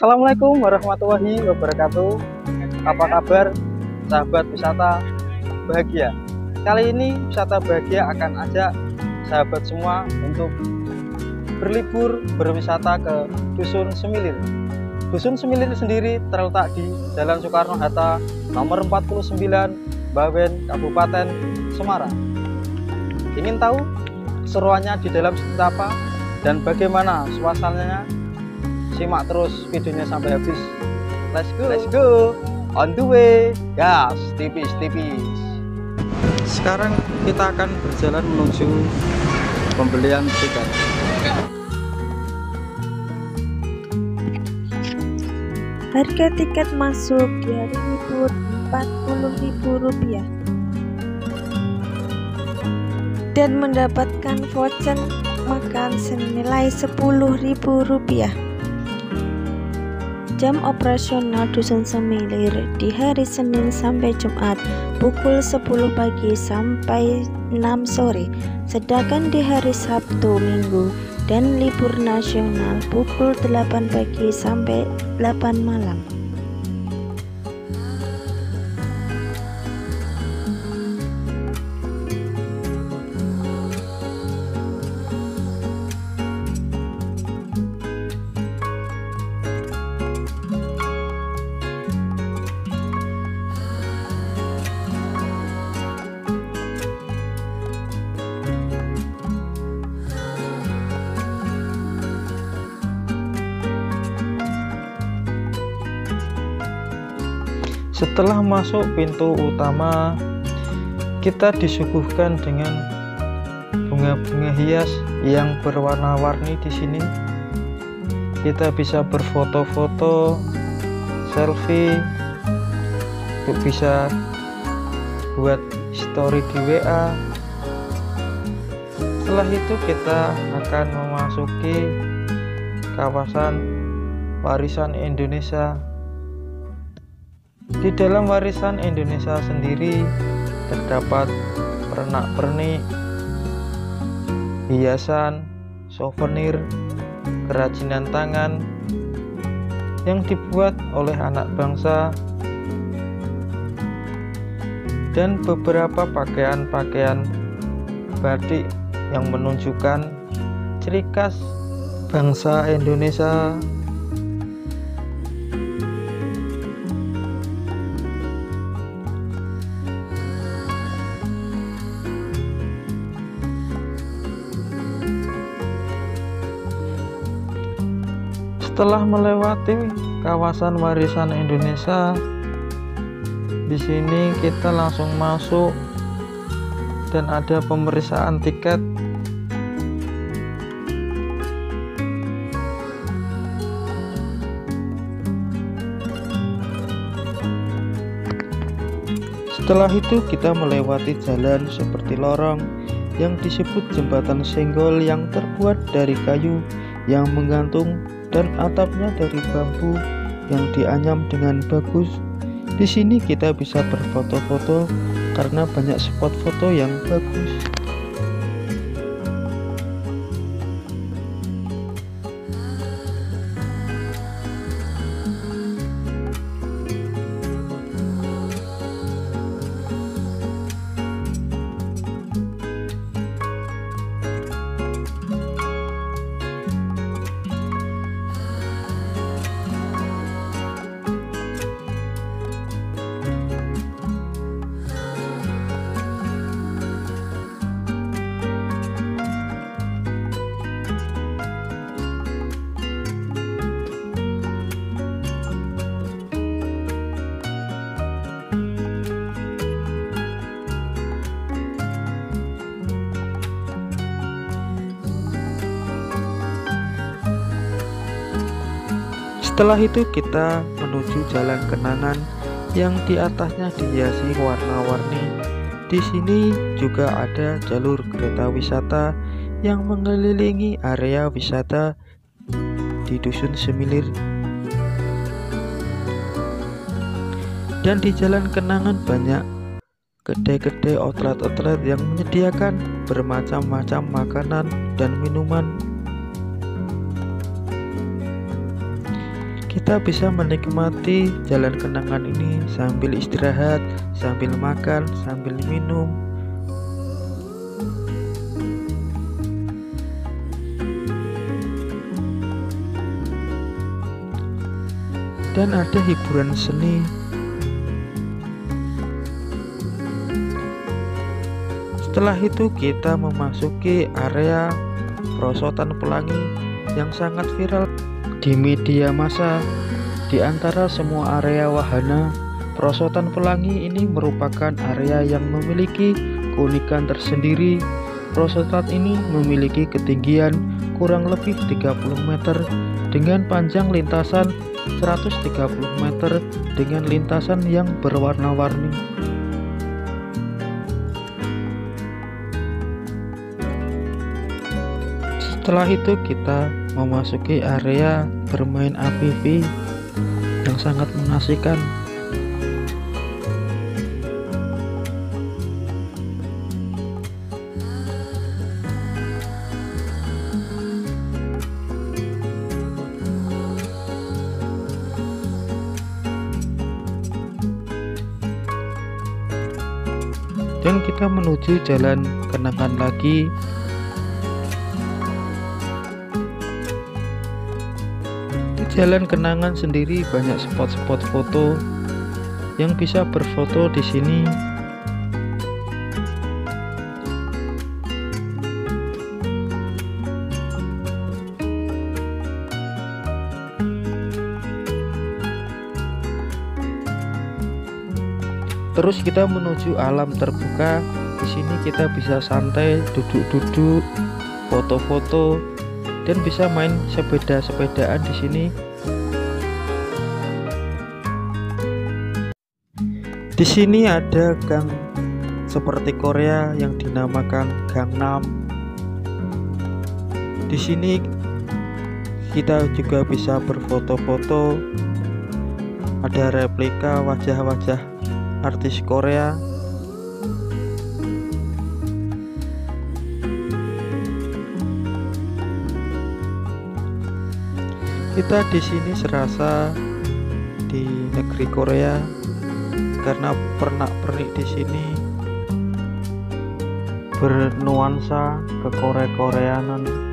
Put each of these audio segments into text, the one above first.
Assalamualaikum warahmatullahi wabarakatuh. Apa kabar sahabat wisata bahagia? Kali ini wisata bahagia akan ajak sahabat semua untuk berlibur berwisata ke Dusun Semilir. Dusun Semilir sendiri terletak di Jalan Soekarno-Hatta nomor 49, Bawen, Kabupaten Semarang. Ingin tahu keseruannya di dalam seperti apa dan bagaimana suasananya? Simak terus videonya sampai habis. Let's go, on the way, gas, tipis. Sekarang kita akan berjalan menuju pembelian tiket. Harga tiket masuk di hari libur Rp40.000 dan mendapatkan voucher makan senilai Rp10.000. Jam operasional Dusun Semilir di hari Senin sampai Jumat pukul 10 pagi sampai 6 sore, sedangkan di hari Sabtu, Minggu, dan libur nasional pukul 8 pagi sampai 8 malam. Setelah masuk pintu utama, kita disuguhkan dengan bunga-bunga hias yang berwarna-warni di sini. Kita bisa berfoto-foto, selfie, untuk bisa buat story di WA. Setelah itu kita akan memasuki kawasan warisan Indonesia. Di dalam warisan Indonesia sendiri terdapat pernak-pernik, hiasan, souvenir, kerajinan tangan yang dibuat oleh anak bangsa, dan beberapa pakaian-pakaian batik yang menunjukkan ciri khas bangsa Indonesia. Setelah melewati kawasan warisan Indonesia, di sini kita langsung masuk dan ada pemeriksaan tiket. Setelah itu kita melewati jalan seperti lorong yang disebut jembatan senggol yang terbuat dari kayu yang menggantung dan atapnya dari bambu yang dianyam dengan bagus. Di sini kita bisa berfoto-foto karena banyak spot foto yang bagus. Setelah itu kita menuju Jalan Kenangan yang di atasnya dihiasi warna-warni. Di sini juga ada jalur kereta wisata yang mengelilingi area wisata di Dusun Semilir. Dan di Jalan Kenangan banyak kedai-kedai outlet-outlet yang menyediakan bermacam-macam makanan dan minuman. Kita bisa menikmati jalan kenangan ini sambil istirahat, sambil makan, sambil minum. Dan ada hiburan seni. Setelah itu kita memasuki area perosotan pelangi yang sangat viral di media massa. Di antara semua area wahana, perosotan pelangi ini merupakan area yang memiliki keunikan tersendiri. Perosotan ini memiliki ketinggian kurang lebih 30 meter dengan panjang lintasan 130 meter dengan lintasan yang berwarna-warni. Setelah itu kita memasuki area bermain ATV yang sangat mengasihkan. Dan kita menuju jalan kenangan lagi. Jalan kenangan sendiri banyak spot-spot foto yang bisa berfoto di sini. Terus kita menuju alam terbuka. Di sini kita bisa santai, duduk-duduk, foto-foto, dan bisa main sepeda-sepedaan di sini. Di sini ada gang seperti Korea yang dinamakan Gangnam. Di sini kita juga bisa berfoto-foto. Ada replika wajah-wajah artis Korea. Kita di sini serasa di negeri Korea karena pernak-pernik di sini bernuansa ke Korea-Koreanan.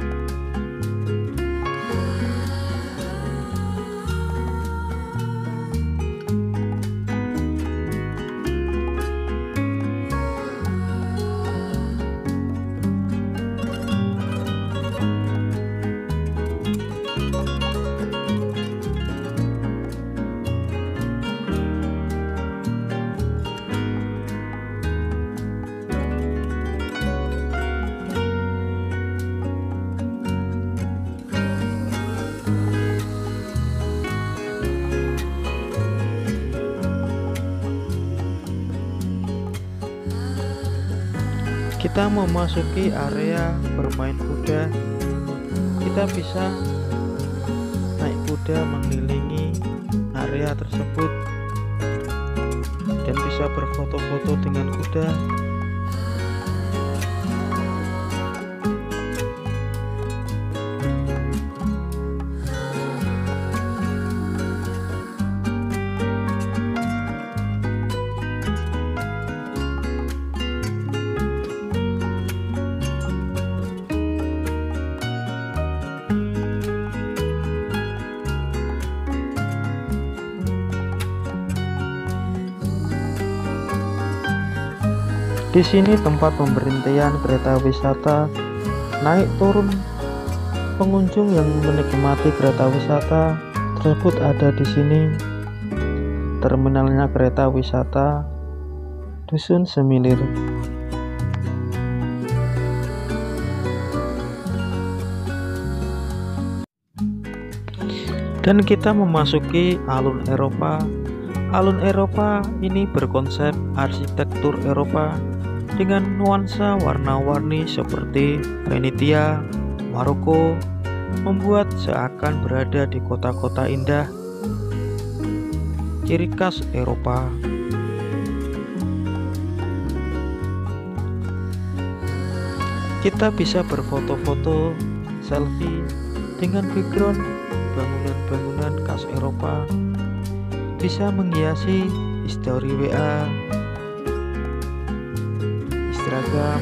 Kita memasuki area bermain kuda. Kita bisa naik kuda mengelilingi area tersebut dan bisa berfoto-foto dengan kuda. Di sini tempat pemberhentian kereta wisata. Naik turun pengunjung yang menikmati kereta wisata tersebut ada di sini. Terminalnya kereta wisata Dusun Semilir. Dan kita memasuki alun Eropa. Alun Eropa ini berkonsep arsitektur Eropa dengan nuansa warna-warni seperti Venetia, Maroko, membuat seakan berada di kota-kota indah, ciri khas Eropa. Kita bisa berfoto-foto selfie dengan background bangunan-bangunan khas khas Eropa, bisa menghiasi histori WA, Instagram,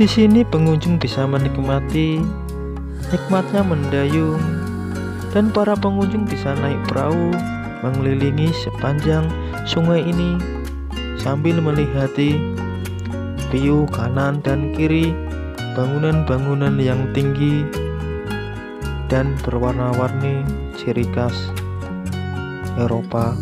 Di sini pengunjung bisa menikmati nikmatnya mendayung, dan para pengunjung bisa naik perahu mengelilingi sepanjang sungai ini sambil melihati view kanan dan kiri bangunan-bangunan yang tinggi dan berwarna-warni ciri khas Eropa.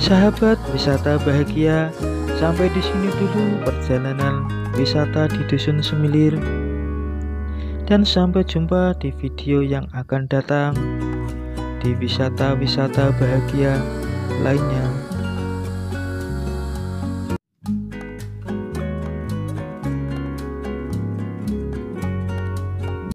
Sahabat wisata bahagia, sampai di sini dulu perjalanan wisata di Dusun Semilir. Dan sampai jumpa di video yang akan datang di wisata-wisata bahagia lainnya.